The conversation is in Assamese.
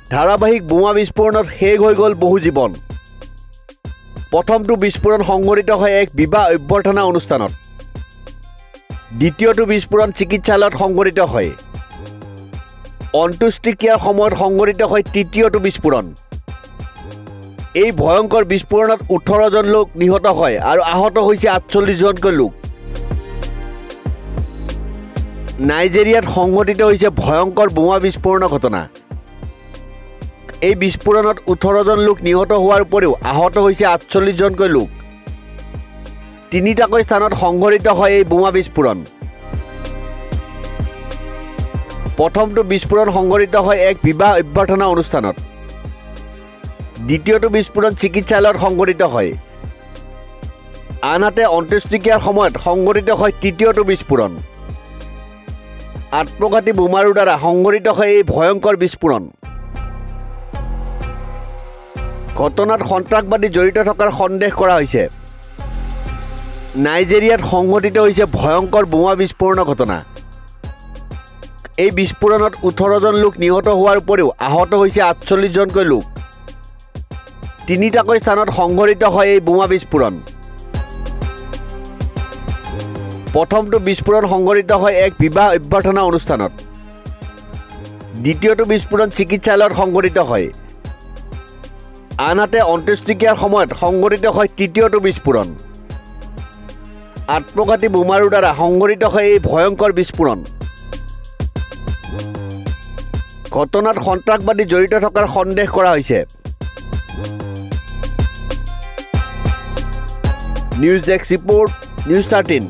ধাৰাবাহিক বোমা বিস্ফোৰণত শেষ হৈ গ'ল বহু জীৱন। প্ৰথমটো বিস্ফোৰণ সংঘটিত হয় এক বিবাহ অভ্যৰ্থনা অনুষ্ঠানত। দ্বিতীয়টো বিস্ফোৰণ চিকিৎসালয়ত সংঘটিত হয়। অন্ত্যেষ্টিক্ৰিয়াৰ সময়ত সংঘটিত হয় তৃতীয়টো বিস্ফোৰণ। এই ভয়ংকৰ বিস্ফোৰণত 18 জন লোক নিহত হয় আৰু আহত হৈছে 48 জনকৈ লোক। নাইজেৰিয়াত সংঘটিত হৈছে ভয়ংকৰ বোমা বিস্ফোৰণৰ ঘটনা। এই বিস্ফোৰণত 18 জন লোক নিহত হোৱাৰ উপৰিও আহত হৈছে 48 জনকৈ লোক। তিনিটাকৈ স্থানত সংঘটিত হয় এই বোমা বিস্ফোৰণ। প্ৰথমটো বিস্ফোৰণ সংঘটিত হয় এক বিবাহ অভ্যৰ্থনা অনুষ্ঠানত। দ্বিতীয়টো বিস্ফোৰণ চিকিৎসালয়ত সংঘটিত হয়। আনহাতে অন্ত্যেষ্টিক্ৰিয়াৰ সময়ত সংঘটিত হয় তৃতীয়টো বিস্ফোৰণ। আত্মঘাতী বোমাৰুৰ দ্বাৰা সংঘটিত হয় এই ভয়ংকৰ বিস্ফোৰণ। ঘটনাত সন্ত্ৰাসবাদী জড়িত থকাৰ সন্দেহ কৰা হৈছে। নাইজেৰিয়াত সংঘটিত হৈছে ভয়ংকৰ বোমা বিস্ফোৰণৰ ঘটনা। এই বিস্ফোৰণত 18 জন লোক নিহত হোৱাৰ উপৰিও আহত হৈছে 48 জনকৈ লোক। তিনিটাকৈ স্থানত সংঘটিত হয় এই বোমা বিস্ফোৰণ। প্ৰথমটো বিস্ফোৰণ সংঘটিত হয় এক বিবাহ অভ্যৰ্থনা অনুষ্ঠানত। দ্বিতীয়টো বিস্ফোৰণ চিকিৎসালয়ত সংঘটিত হয়। আনহাতে অন্ত্যেষ্টিক্ৰিয়াৰ সময়ত সংঘটিত হয় তৃতীয়টো বিস্ফোৰণ। আত্মঘাতী বোমাৰুৰ দ্বাৰা সংঘটিত হয় এই ভয়ংকৰ বিস্ফোৰণ। ঘটনাত সন্ত্ৰাসবাদী জড়িত থকাৰ সন্দেহ কৰা হৈছে। News desk report, news 13।